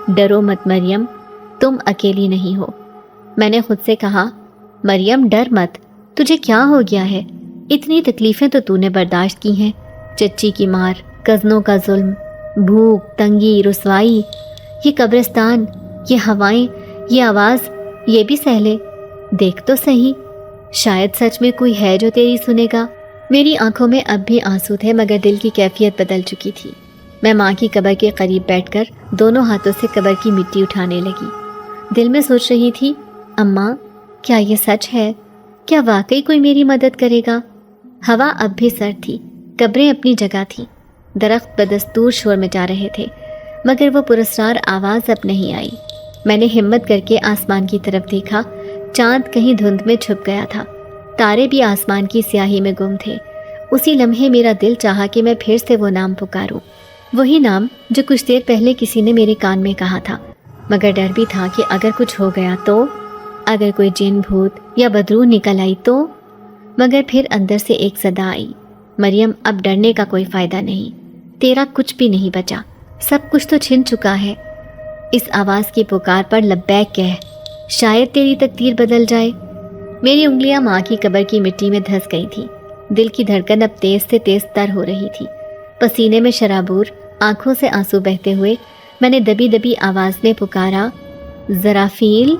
ڈرو مت مریم، تم اکیلی نہیں ہو۔ میں نے خود سے کہا، مریم ڈر مت، تجھے کیا ہو گیا ہے؟ اتنی تکلیفیں تو نے برداشت کی ہیں، چچی کی مار، کزنوں کا ظلم، بھوک، تنگی، رسوائی، یہ قبرستان، یہ ہوائیں، یہ آواز، یہ بھی سہ لے۔ دیکھ تو صحیح، شاید سچ میں کوئی ہے جو تیری سنے گا۔ میری آنکھوں میں اب بھی آنسو تھے، مگر دل کی کیفیت بدل چکی تھی۔ میں ماں کی قبر کے قریب بیٹھ کر دونوں ہاتھوں سے قبر کی مٹی اٹھانے لگی۔ دل میں سوچ رہی تھی، اماں، کیا یہ سچ ہے؟ کیا واقعی کوئی میری مدد کرے گا؟ ہوا اب بھی سرد تھی، قبریں اپنی جگہ تھیں، درخت بدستور شور مچا رہے تھے، مگر وہ پراسرار آواز اب نہیں آئی۔ میں نے ہمت کر کے آسمان کی طرف دیکھا، چاند کہیں دھند میں چھپ گیا تھا، تارے بھی آسمان کی سیاہی میں گم تھے۔ اسی لمحے میرا دل چاہا کہ میں پھر سے وہ نام پکاروں، وہی نام جو کچھ دیر پہلے کسی نے میرے کان میں کہا تھا، مگر ڈر بھی تھا کہ اگر کچھ ہو گیا تو، اگر کوئی جن بھوت یا بدروح نکل آئی تو۔ مگر پھر اندر سے ایک صدا آئی، مریم اب ڈرنے کا کوئی فائدہ نہیں، تیرا کچھ بھی نہیں بچا، سب کچھ تو چھن چکا ہے۔ اس آواز کی پکار پر لبیک کہہ، شاید تیری تقدیر بدل جائے۔ میری انگلیاں ماں کی قبر کی مٹی میں دھس گئی تھیں، دل کی دھڑکن اب تیز سے تیز تر ہو رہی تھی، پسینے میں شرابور، آنکھوں سے آنسو بہتے ہوئے میں نے دبی دبی آواز میں پکارا، زرافیل۔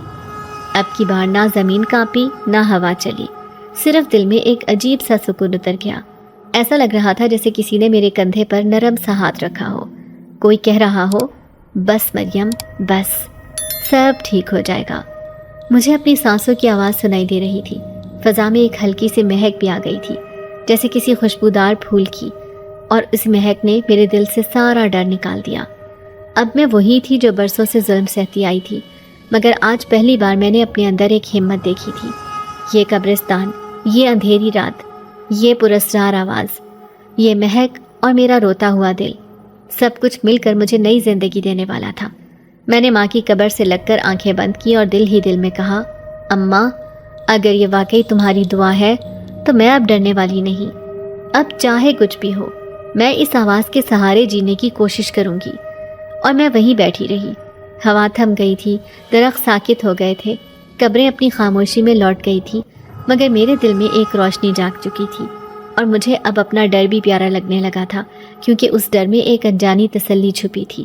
اب کی بار نہ زمین کانپی نہ ہوا چلی، صرف دل میں ایک عجیب سا سکون اتر گیا۔ ایسا لگ رہا تھا جیسے کسی نے میرے کندھے پر نرم سا ہاتھ رکھا ہو، کوئی کہہ رہا ہو، بس مریم بس، سب ٹھیک ہو جائے گا۔ مجھے اپنی سانسوں کی آواز سنائی دے رہی تھی، فضا میں ایک ہلکی سی مہک بھی آ گئی تھی، جیسے کسی خوشبودار پھول کی، اور اس مہک نے میرے دل سے سارا ڈر نکال دیا۔ اب میں وہی تھی جو برسوں سے ظلم سہتی آئی تھی، مگر آج پہلی بار میں نے اپنے اندر ایک ہمت دیکھی تھی۔ یہ قبرستان، یہ اندھیری رات، یہ پراسرار آواز، یہ مہک اور میرا روتا ہوا دل، سب کچھ مل کر مجھے نئی زندگی دینے والا تھا۔ میں نے ماں کی قبر سے لگ کر آنکھیں بند کی اور دل ہی دل میں کہا، اماں، اگر یہ واقعی تمہاری دعا ہے تو میں اب ڈرنے والی نہیں، اب چاہے کچھ بھی ہو، میں اس آواز کے سہارے جینے کی کوشش کروں گی۔ اور میں وہیں بیٹھی رہی، ہوا تھم گئی تھی، درخت ساکت ہو گئے تھے، قبریں اپنی خاموشی میں لوٹ گئی تھی، مگر میرے دل میں ایک روشنی جاگ چکی تھی، اور مجھے اب اپنا ڈر بھی پیارا لگنے لگا تھا، کیونکہ اس ڈر میں ایک انجانی تسلی چھپی تھی۔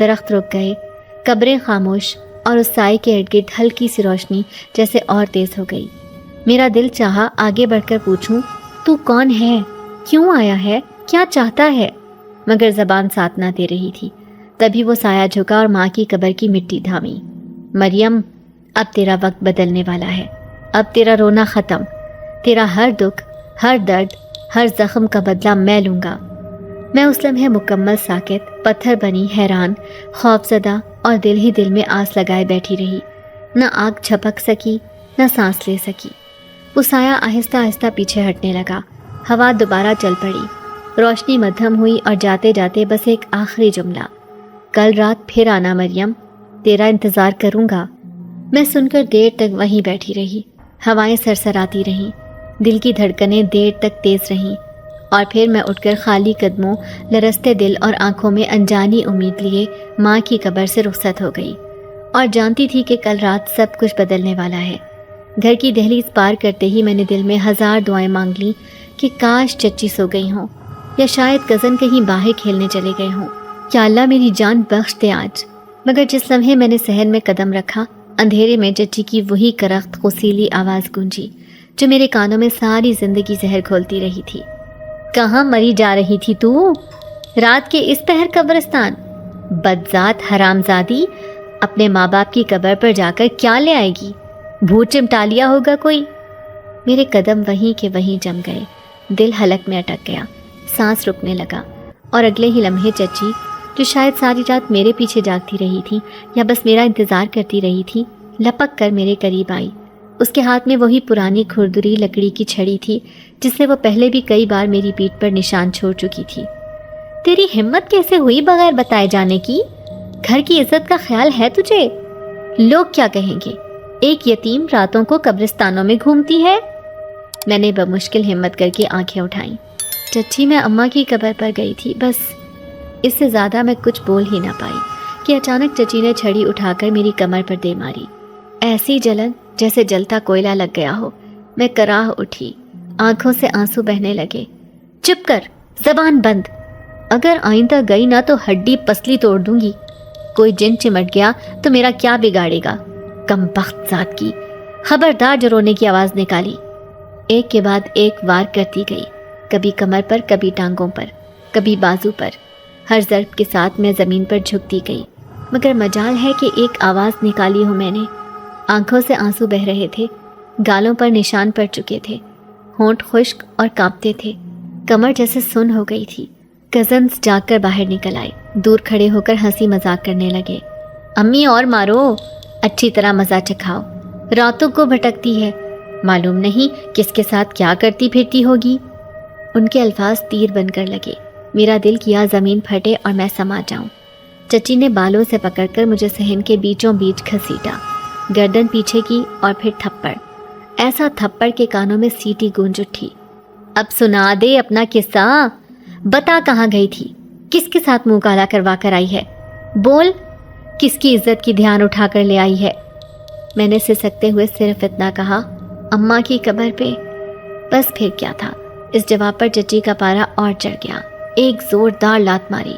درخت رک گئے، قبریں خاموش، اور اس سائے کے ارد گرد ہلکی سی روشنی جیسے اور تیز ہو گئی۔ میرا دل چاہا آگے بڑھ کر پوچھوں، تو کون ہے؟ کیوں آیا ہے؟ کیا چاہتا ہے؟ مگر زبان ساتھ نہ دے رہی تھی۔ تبھی وہ سایہ جھکا اور ماں کی قبر کی مٹی دھامی۔ مریم، اب تیرا وقت بدلنے والا ہے، اب تیرا رونا ختم، تیرا ہر دکھ، ہر درد، ہر زخم کا بدلہ میں لوں گا۔ میں اس لمحے مکمل ساکت، پتھر بنی، حیران، خوف زدہ اور دل ہی دل میں آس لگائے بیٹھی رہی۔ نہ آنکھ جھپک سکی، نہ سانس لے سکی۔ وہ سایہ آہستہ آہستہ پیچھے ہٹنے لگا۔ ہوا دوبارہ چل پڑی، روشنی مدھم ہوئی اور جاتے جاتے بس ایک آخری جملہ، کل رات پھر آنا مریم، تیرا انتظار کروں گا۔ میں سن کر دیر تک وہیں بیٹھی رہی۔ ہوائیں سرسراتی رہیں، دل کی دھڑکنیں دیر تک تیز رہیں، اور پھر میں اٹھ کر خالی قدموں، لرزتے دل اور آنکھوں میں انجانی امید لیے ماں کی قبر سے رخصت ہو گئی، اور جانتی تھی کہ کل رات سب کچھ بدلنے والا ہے۔ گھر کی دہلیز پار کرتے ہی میں نے دل میں ہزار دعائیں مانگ لیں کہ کاش چچی سو گئی ہوں، یا شاید کزن کہیں باہر کھیلنے چلے گئے ہوں، یا اللہ میری جان بخش دے آج۔ مگر جس لمحے میں نے صحن میں قدم رکھا، اندھیرے میں چچی کی وہی کرخت غسیلی آواز گونجی جو میرے کانوں میں ساری زندگی زہر گھولتی رہی تھی۔ کہاں مری جا رہی تھی تو؟ رات کے اس پہر قبرستان؟ بدذات حرامزادی، اپنے ماں باپ کی قبر پر جا کر کیا لے آئے گی؟ بھوت چمٹا لیا ہوگا کوئی؟ میرے قدم وہیں کے وہیں جم گئے، دل حلق میں اٹک گیا، سانس رکنے لگا، اور اگلے ہی لمحے چچی، جو شاید ساری رات میرے پیچھے جاگتی رہی تھی یا بس میرا انتظار کرتی رہی تھی، لپک کر میرے قریب آئی۔ اس کے ہاتھ میں وہی پرانی کھردری لکڑی کی چھڑی تھی جس سے وہ پہلے بھی کئی بار میری پیٹھ پر نشان چھوڑ چکی تھی۔ تیری ہمت کیسے ہوئی بغیر بتائے جانے کی؟ گھر کی عزت کا خیال ہے تجھے؟ لوگ کیا کہیں گے؟ ایک یتیم راتوں کو قبرستانوں میں گھومتی ہے؟ میں نے بمشکل ہمت کر کے آنکھیں اٹھائیں۔ چچی، میں اماں کی قبر پر گئی تھی، بس۔ اس سے زیادہ میں کچھ بول ہی نہ پائی کہ اچانک چچی نے چھڑی اٹھا کر میری کمر پر دے ماری۔ ایسی جلن جیسے جلتا کوئلہ لگ گیا ہو۔ میں کراہ اٹھی، آنکھوں سے آنسو بہنے لگے۔ چپ کر، زبان بند، اگر آئندہ گئی نہ تو ہڈی پسلی توڑ دوں گی۔ کوئی جن چمٹ گیا تو میرا کیا بگاڑے گا؟ کم بخت ذات کی، خبردار جو رونے کی آواز نکالی۔ ایک کے بعد ایک وار کرتی گئی، کبھی کمر پر، کبھی ٹانگوں پر، کبھی بازو پر۔ ہر ضرب کے ساتھ میں زمین پر جھکتی گئی، مگر مجال ہے کہ ایک آواز نکالی ہو میں نے۔ آنکھوں سے آنسو بہہ رہے تھے، گالوں پر نشان پڑ چکے تھے، ہونٹ خشک اور کانپتے تھے، کمر جیسے سن ہو گئی تھی۔ کزنز جاگ کر باہر نکل آئے، دور کھڑے ہو کر ہنسی مذاق کرنے لگے۔ امی اور مارو، اچھی طرح مزہ چکھاؤ، راتوں کو بھٹکتی ہے، معلوم نہیں کس کے ساتھ کیا کرتی پھرتی ہوگی۔ ان کے الفاظ تیر بن کر لگے۔ میرا دل کیا زمین پھٹے اور میں سما جاؤں۔ چچی نے بالوں سے پکڑ کر مجھے صحن کے بیچوں بیچ گھسیٹا، گردن پیچھے کی اور پھر تھپڑ، ایسا تھپڑ کے کانوں میں سیٹی گونج اٹھی۔ اب سنا دے اپنا قصہ، بتا کہاں گئی تھی، کس کے ساتھ منہ کالا کروا کر آئی ہے، بول، کس کی عزت کی دھیان اٹھا کر لے آئی ہے۔ میں نے سسکتے ہوئے صرف اتنا کہا، اماں کی قبر پہ۔ بس پھر کیا تھا، اس جواب پر چچی کا پارا اور چڑھ گیا۔ ایک زوردار لات ماری۔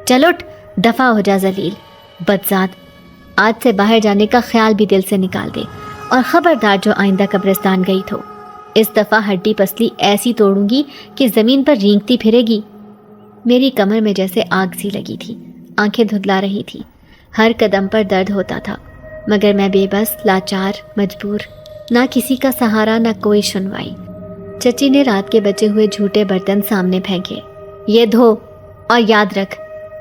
چل اٹھ، دفع ہو جا ذلیل، بدذات، آج سے باہر جانے کا خیال بھی دل سے نکال دے، اور خبردار جو آئندہ قبرستان گئی تو اس دفعہ ہڈی پسلی ایسی توڑوں گی کہ زمین پر رینگتی پھرے گی۔ میری کمر میں جیسے آگ سی لگی تھی، آنکھیں دھندلا رہی تھی، ہر قدم پر درد ہوتا تھا، مگر میں بے بس، لاچار، مجبور، نہ کسی کا سہارا، نہ کوئی سنوائی۔ چچی نے رات کے بچے ہوئے جھوٹے برتن سامنے پھینکے۔ یہ دھو، اور یاد رکھ،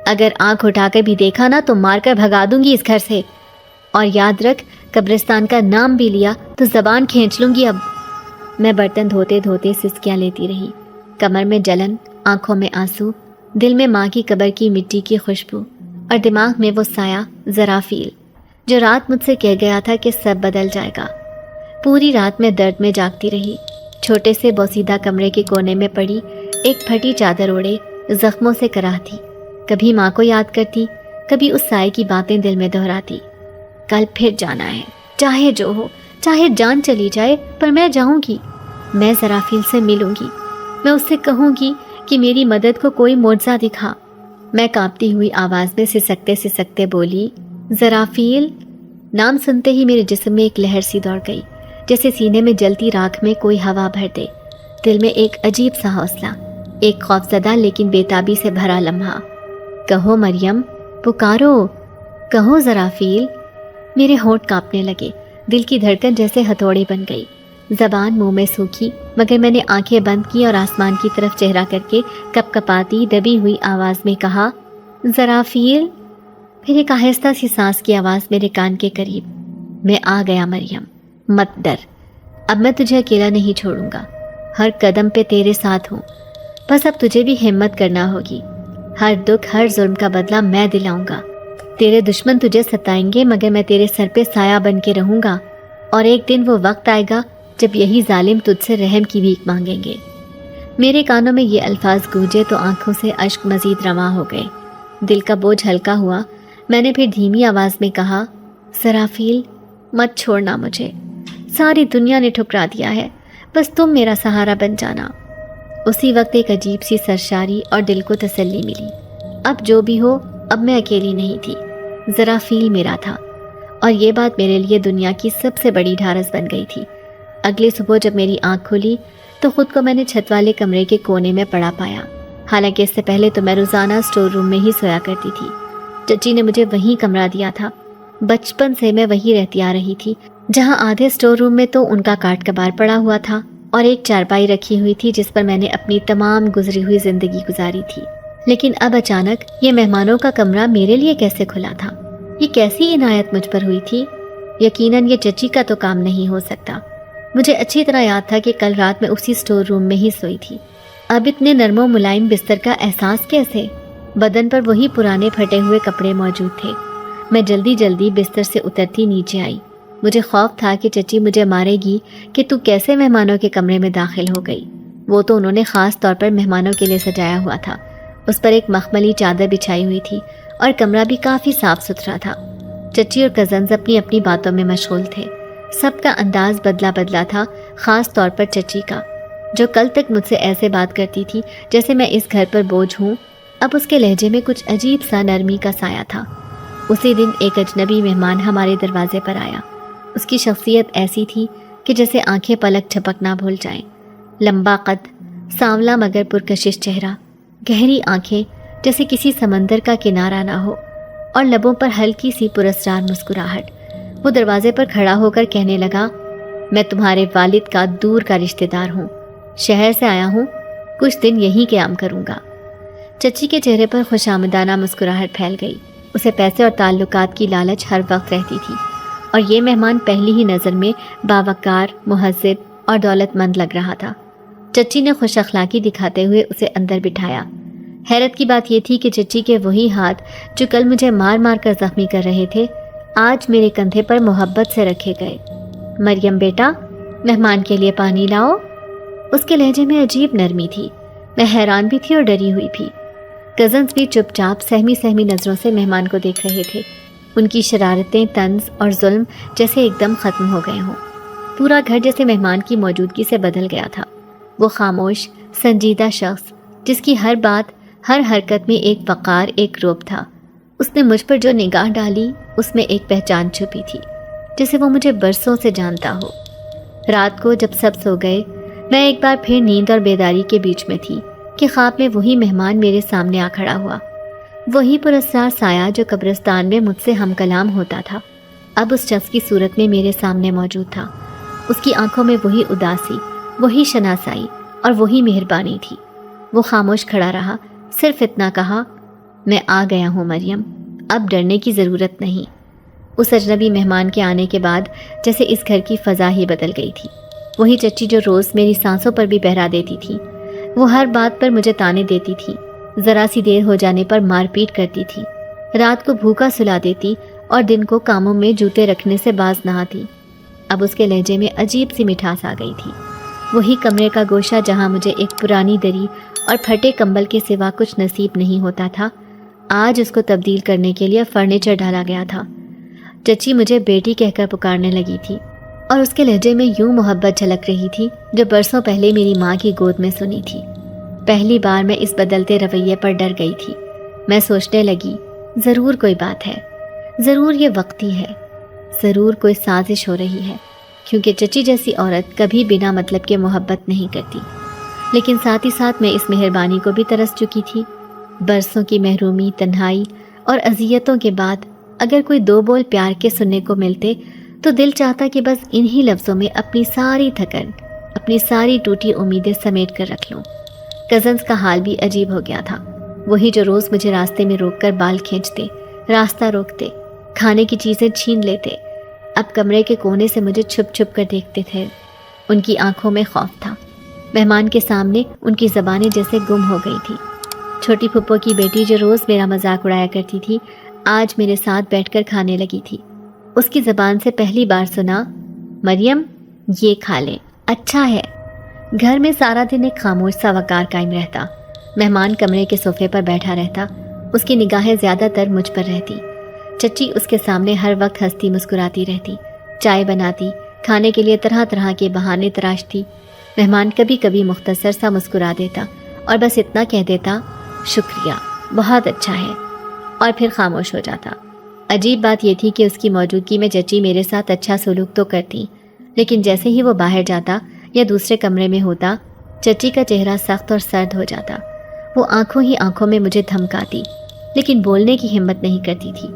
اگر آنکھ اٹھا کر بھی دیکھا نا تو مار کر بھگا دوں گی اس گھر سے، اور یاد رکھ، قبرستان کا نام بھی لیا تو زبان کھینچ لوں گی اب۔ میں برتن دھوتے دھوتے سسکیاں لیتی رہی، کمر میں جلن، آنکھوں میں آنسو، دل میں ماں کی قبر کی مٹی کی خوشبو، اور دماغ میں وہ سایہ زرافیل جو رات مجھ سے کہہ گیا تھا کہ سب بدل جائے گا۔ پوری رات میں درد میں جاگتی رہی، چھوٹے سے بوسیدہ کمرے کے کونے میں پڑی ایک پھٹی چادر اوڑے زخموں سے کراہتی، کبھی ماں کو یاد کرتی، کبھی اس سائے کی باتیں دل میں دہراتی۔ کل پھر جانا ہے، چاہے جو ہو، چاہے جان چلی جائے، پر میں جاؤں گی، میں زرافیل سے ملوں گی، میں اس سے کہوں گی کہ میری مدد کو کوئی معجزہ دکھا۔ میں کانپتی ہوئی آواز میں سسکتے بولی، زرافیل۔ نام سنتے ہی میرے جسم میں ایک لہر سی دوڑ گئی، جیسے سینے میں جلتی راکھ میں کوئی ہوا بھر دے۔ دل میں ایک عجیب سا حوصلہ، ایک خوفزدہ لیکن بےتابی سے بھرا لمحہ۔ کہو مریم، پکارو، کہو زرافیل۔ میرے ہونٹ کانپنے لگے، دل کی دھڑکن جیسے ہتھوڑی بن گئی، زبان منہ میں سوکھی، مگر میں نے آنکھیں بند کی اور آسمان کی طرف چہرہ کر کے کپ کپاتی دبی ہوئی آواز میں کہا، زرافیل۔ پھر ایک آہستہ سی سانس کی آواز میرے کان کے قریب، میں آ گیا مریم، مت ڈر، اب میں تجھے اکیلا نہیں چھوڑوں گا، ہر قدم پہ تیرے ساتھ ہوں، بس اب تجھے بھی ہمت کرنا ہوگی، ہر دکھ ہر ظلم کا بدلہ میں دلاؤں گا، تیرے دشمن تجھے ستائیں گے مگر میں تیرے سر پہ سایہ بن کے رہوں گا، اور ایک دن وہ وقت آئے گا جب یہی ظالم تجھ سے رحم کی بھیک مانگیں گے۔ میرے کانوں میں یہ الفاظ گونجے تو آنکھوں سے اشک مزید رواں ہو گئے، دل کا بوجھ ہلکا ہوا۔ میں نے پھر دھیمی آواز میں کہا، زرافیل، مت چھوڑنا مجھے، ساری دنیا نے ٹھکرا دیا ہے، بس تم میرا سہارا بن جانا۔ اسی وقت ایک عجیب سی سرشاری اور دل کو تسلی ملی، اب جو بھی ہو اب میں اکیلی نہیں تھی، زرافیل میرا تھا، اور یہ بات میرے لیے دنیا کی سب سے بڑی ڈھارس بن گئی تھی۔ اگلی صبح جب میری آنکھ کھلی تو خود کو میں نے چھت والے کمرے کے کونے میں پڑا پایا، حالانکہ اس سے پہلے تو میں روزانہ اسٹور روم میں ہی سویا کرتی تھی۔ چچی نے مجھے وہیں کمرہ دیا تھا، بچپن سے میں وہیں رہتی آ رہی تھی، جہاں آدھے اسٹور روم میں تو ان کا کاٹ کبار پڑا ہوا تھا اور ایک چارپائی رکھی ہوئی تھی جس پر میں نے اپنی تمام گزری ہوئی زندگی گزاری تھی۔ لیکن اب اچانک یہ مہمانوں کا کمرہ میرے لیے کیسے کھلا تھا؟ یہ کیسی عنایت مجھ پر ہوئی تھی؟ یقیناً یہ چچی کا تو کام نہیں ہو سکتا۔ مجھے اچھی طرح یاد تھا کہ کل رات میں اسی اسٹور روم میں ہی سوئی تھی۔ اب اتنے نرم و ملائم بستر کا احساس کیسے؟ بدن پر وہی پرانے پھٹے ہوئے کپڑے موجود تھے۔ میں جلدی جلدی بستر سے اترتی نیچے آئی۔ مجھے خوف تھا کہ چچی مجھے مارے گی کہ تو کیسے مہمانوں کے کمرے میں داخل ہو گئی۔ وہ تو انہوں نے خاص طور پر مہمانوں کے لیے سجایا ہوا تھا، اس پر ایک مخملی چادر بچھائی ہوئی تھی اور کمرہ بھی کافی صاف ستھرا تھا۔ چچی اور کزنز اپنی اپنی باتوں میں مشغول تھے، سب کا انداز بدلا تھا، خاص طور پر چچی کا، جو کل تک مجھ سے ایسے بات کرتی تھی جیسے میں اس گھر پر بوجھ ہوں، اب اس کے لہجے میں کچھ عجیب سا نرمی کا سایہ تھا۔ اسی دن ایک اجنبی مہمان ہمارے دروازے پر آیا۔ اس کی شخصیت ایسی تھی کہ جیسے آنکھیں پلک جھپک نہ بھول جائیں۔ لمبا قد، سانولا مگر پرکشش چہرہ، گہری آنکھیں جیسے کسی سمندر کا کنارہ نہ ہو، اور لبوں پر ہلکی سی پراسرار مسکراہٹ۔ وہ دروازے پر کھڑا ہو کر کہنے لگا، میں تمہارے والد کا دور کا رشتہ دار ہوں، شہر سے آیا ہوں، کچھ دن یہیں قیام کروں گا۔ چچی کے چہرے پر خوشامدانہ مسکراہٹ پھیل گئی۔ اسے پیسے اور تعلقات کی لالچ ہر وقت رہتی تھی، اور یہ مہمان پہلی ہی نظر میں باوقار، مہذب اور دولت مند لگ رہا تھا۔ چچی نے خوش اخلاقی دکھاتے ہوئے اسے اندر بٹھایا۔ حیرت کی بات یہ تھی کہ چچی کے وہی ہاتھ جو کل مجھے مار مار کر زخمی کر رہے تھے، آج میرے کندھے پر محبت سے رکھے گئے۔ مریم بیٹا، مہمان کے لیے پانی لاؤ۔ اس کے لہجے میں عجیب نرمی تھی۔ میں حیران بھی تھی اور ڈری ہوئی بھی۔ کزنز بھی چپ چاپ سہمی نظروں سے مہمان کو دیکھ رہے تھے، ان کی شرارتیں، طنز اور ظلم جیسے ایک دم ختم ہو گئے ہوں۔ پورا گھر جیسے مہمان کی موجودگی سے بدل گیا تھا۔ وہ خاموش، سنجیدہ شخص جس کی ہر بات، ہر حرکت میں ایک وقار، ایک روب تھا۔ اس نے مجھ پر جو نگاہ ڈالی اس میں ایک پہچان چھپی تھی، جیسے وہ مجھے برسوں سے جانتا ہو۔ رات کو جب سب سو گئے، میں ایک بار پھر نیند اور بیداری کے بیچ میں تھی کہ خواب میں وہی مہمان میرے سامنے آ کھڑا ہوا، وہی پراسرار سایہ جو قبرستان میں مجھ سے ہم کلام ہوتا تھا، اب اس شخص کی صورت میں میرے سامنے موجود تھا۔ اس کی آنکھوں میں وہی اداسی، وہی شناسائی اور وہی مہربانی تھی۔ وہ خاموش کھڑا رہا، صرف اتنا کہا، میں آ گیا ہوں مریم، اب ڈرنے کی ضرورت نہیں۔ اس اجنبی مہمان کے آنے کے بعد جیسے اس گھر کی فضا ہی بدل گئی تھی۔ وہی چچی جو روز میری سانسوں پر بھی پہرا دیتی تھی، وہ ہر بات پر مجھے تانے دیتی تھی، ذرا سی دیر ہو جانے پر مار پیٹ کرتی تھی، رات کو بھوکا سلا دیتی اور دن کو کاموں میں جوتے رکھنے سے باز نہ آتی۔ اب اس کے لہجے میں عجیب سی مٹھاس آ گئی تھی۔ وہی کمرے کا گوشہ جہاں مجھے ایک پرانی دری اور پھٹے کمبل کے سوا کچھ نصیب نہیں ہوتا تھا، آج اس کو تبدیل کرنے کے لیے فرنیچر ڈالا گیا تھا۔ چچی مجھے بیٹی کہہ کر پکارنے لگی تھی، اور اس کے لہجے میں یوں محبت جھلک رہی تھی جو برسوں پہلے میری ماں کی گود میں سنی تھی۔ پہلی بار میں اس بدلتے رویے پر ڈر گئی تھی۔ میں سوچنے لگی ضرور کوئی بات ہے، ضرور یہ وقتی ہے، ضرور کوئی سازش ہو رہی ہے، کیونکہ چچی جیسی عورت کبھی بنا مطلب کے محبت نہیں کرتی۔ لیکن ساتھ ہی ساتھ میں اس مہربانی کو بھی ترس چکی تھی۔ برسوں کی محرومی، تنہائی اور اذیتوں کے بعد اگر کوئی دو بول پیار کے سننے کو ملتے تو دل چاہتا کہ بس انہی لفظوں میں اپنی ساری تھکن، اپنی ساری ٹوٹی امیدیں سمیٹ کر رکھ لوں۔ کزنز کا حال بھی عجیب ہو گیا تھا۔ وہی جو روز مجھے راستے میں روک کر بال کھینچتے، راستہ روکتے، کھانے کی چیزیں چھین لیتے، اب کمرے کے کونے سے مجھے چھپ چھپ کر دیکھتے تھے۔ ان کی آنکھوں میں خوف تھا۔ مہمان کے سامنے ان کی زبانیں جیسے گم ہو گئی تھی۔ چھوٹی پھپھو کی بیٹی جو روز میرا مذاق اڑایا کرتی تھی، آج میرے ساتھ بیٹھ کر کھانے لگی تھی۔ اس کی زبان سے پہلی بار سنا، مریم یہ کھا لیں، اچھا ہے۔ گھر میں سارا دن ایک خاموش سا وقار قائم رہتا۔ مہمان کمرے کے صوفے پر بیٹھا رہتا، اس کی نگاہیں زیادہ تر مجھ پر رہتی۔ چچی اس کے سامنے ہر وقت ہنستی مسکراتی رہتی، چائے بناتی، کھانے کے لیے طرح طرح کے بہانے تراشتی۔ مہمان کبھی کبھی مختصر سا مسکرا دیتا اور بس اتنا کہہ دیتا، شکریہ، بہت اچھا ہے، اور پھر خاموش ہو جاتا۔ عجیب بات یہ تھی کہ اس کی موجودگی میں چچی میرے ساتھ اچھا سلوک تو کرتی، لیکن جیسے ہی وہ باہر جاتا یا دوسرے کمرے میں ہوتا، چچی کا چہرہ سخت اور سرد ہو جاتا۔ وہ آنکھوں ہی آنکھوں میں مجھے دھمکاتی، لیکن بولنے کی ہمت نہیں کرتی تھی۔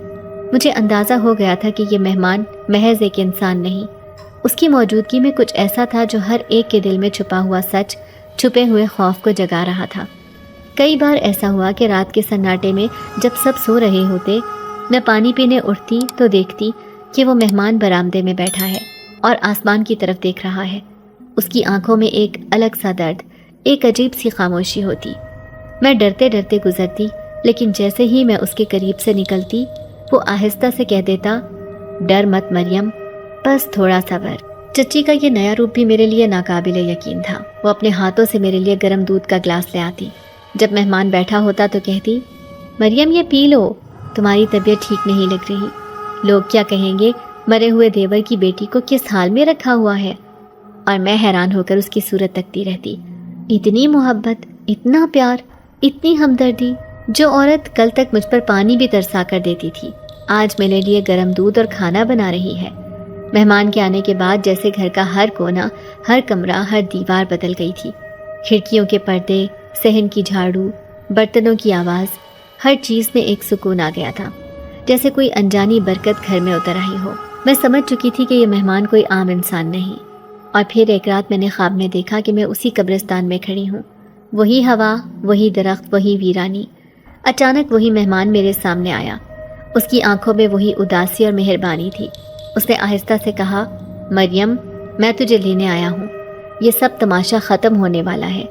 مجھے اندازہ ہو گیا تھا کہ یہ مہمان محض ایک انسان نہیں، اس کی موجودگی میں کچھ ایسا تھا جو ہر ایک کے دل میں چھپا ہوا سچ، چھپے ہوئے خوف کو جگا رہا تھا۔ کئی بار ایسا ہوا کہ رات کے سناٹے میں جب سب سو رہے ہوتے، میں پانی پینے اٹھتی تو دیکھتی کہ وہ مہمان برآمدے میں بیٹھا ہے اور آسمان کی طرف دیکھ رہا ہے۔ اس کی آنکھوں میں ایک الگ سا درد، ایک عجیب سی خاموشی ہوتی۔ میں ڈرتے ڈرتے گزرتی، لیکن جیسے ہی میں اس کے قریب سے نکلتی، وہ آہستہ سے کہہ دیتا، ڈر مت مریم، بس تھوڑا صبر۔ چچی کا یہ نیا روپ بھی میرے لیے ناقابل یقین تھا۔ وہ اپنے ہاتھوں سے میرے لیے گرم دودھ کا گلاس لے آتی۔ جب مہمان بیٹھا ہوتا تو کہتی، مریم یہ پی لو، تمہاری طبیعت ٹھیک نہیں لگ رہی، لوگ کیا کہیں گے، مرے ہوئے دیور کی بیٹی کو کس حال میں رکھا ہوا ہے۔ اور میں حیران ہو کر اس کی صورت تکتی رہتی۔ اتنی محبت، اتنا پیار، اتنی ہمدردی، جو عورت کل تک مجھ پر پانی بھی ترسا کر دیتی تھی، آج میرے لیے گرم دودھ اور کھانا بنا رہی ہے۔ مہمان کے آنے کے بعد جیسے گھر کا ہر کونا، ہر کمرہ، ہر دیوار بدل گئی تھی۔ کھڑکیوں کے پردے، صحن کی جھاڑو، برتنوں کی آواز، ہر چیز میں ایک سکون آ گیا تھا، جیسے کوئی انجانی برکت گھر میں اتر آئی ہو۔ میں سمجھ چکی تھی کہ یہ مہمان کوئی عام انسان نہیں۔ اور پھر ایک رات میں نے خواب میں دیکھا کہ میں اسی قبرستان میں کھڑی ہوں، وہی ہوا، وہی درخت، وہی ویرانی۔ اچانک وہی مہمان میرے سامنے آیا۔ اس کی آنکھوں میں وہی اداسی اور مہربانی تھی۔ اس نے آہستہ سے کہا، مریم میں تجھے لینے آیا ہوں، یہ سب تماشا ختم ہونے والا ہے۔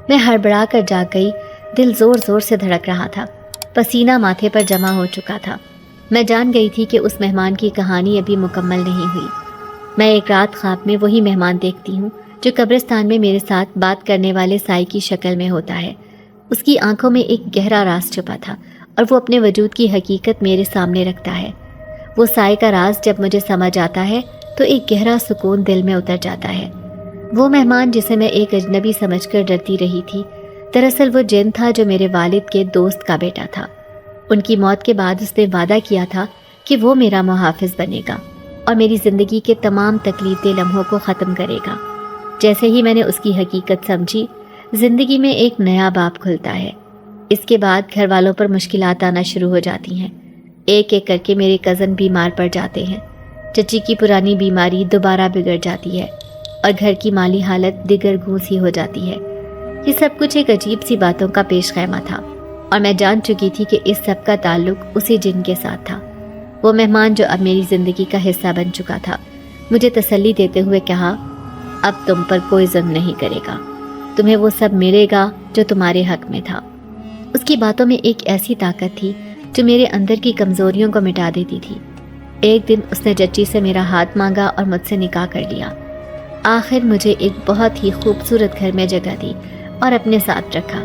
میں ہڑبڑا کر جاگ گئی، دل زور زور سے دھڑک رہا تھا، پسینہ ماتھے پر جمع ہو چکا تھا۔ میں جان گئی تھی کہ اس مہمان کی کہانی ابھی مکمل نہیں ہوئی۔ میں ایک رات خواب میں وہی مہمان دیکھتی ہوں جو قبرستان میں میرے ساتھ بات کرنے والے سائے کی شکل میں ہوتا ہے۔ اس کی آنکھوں میں ایک گہرا راز چھپا تھا اور وہ اپنے وجود کی حقیقت میرے سامنے رکھتا ہے۔ وہ سائے کا راز جب مجھے سمجھ آتا ہے تو ایک گہرا سکون دل میں اتر جاتا ہے۔ وہ مہمان جسے میں ایک اجنبی سمجھ کر ڈرتی رہی تھی، دراصل وہ جن تھا جو میرے والد کے دوست کا بیٹا تھا۔ ان کی موت کے بعد اس نے وعدہ کیا تھا کہ وہ میرا محافظ بنے گا اور میری زندگی کے تمام تکلیف دہ لمحوں کو ختم کرے گا۔ جیسے ہی میں نے اس کی حقیقت سمجھی، زندگی میں ایک نیا باب کھلتا ہے۔ اس کے بعد گھر والوں پر مشکلات آنا شروع ہو جاتی ہیں۔ ایک ایک کر کے میرے کزن بیمار پڑ جاتے ہیں۔ چچی کی پرانی بیماری دوبارہ بگڑ جاتی ہے اور گھر کی مالی حالت دیگر گھوس ہی ہو جاتی ہے۔ یہ سب کچھ ایک عجیب سی باتوں کا پیش خیمہ تھا اور میں جان چکی تھی کہ اس سب کا تعلق اسی جن کے ساتھ تھا۔ وہ مہمان جو اب میری زندگی کا حصہ بن چکا تھا، مجھے تسلی دیتے ہوئے کہا، اب تم پر کوئی ظلم نہیں کرے گا، تمہیں وہ سب ملے گا جو تمہارے حق میں تھا۔ اس کی باتوں میں ایک ایسی طاقت تھی جو میرے اندر کی کمزوریوں کو مٹا دیتی تھی۔ ایک دن اس نے چچی سے میرا ہاتھ مانگا اور مجھ سے نکاح کر لیا۔ آخر مجھے ایک بہت ہی خوبصورت گھر میں جگہ دی اور اپنے ساتھ رکھا۔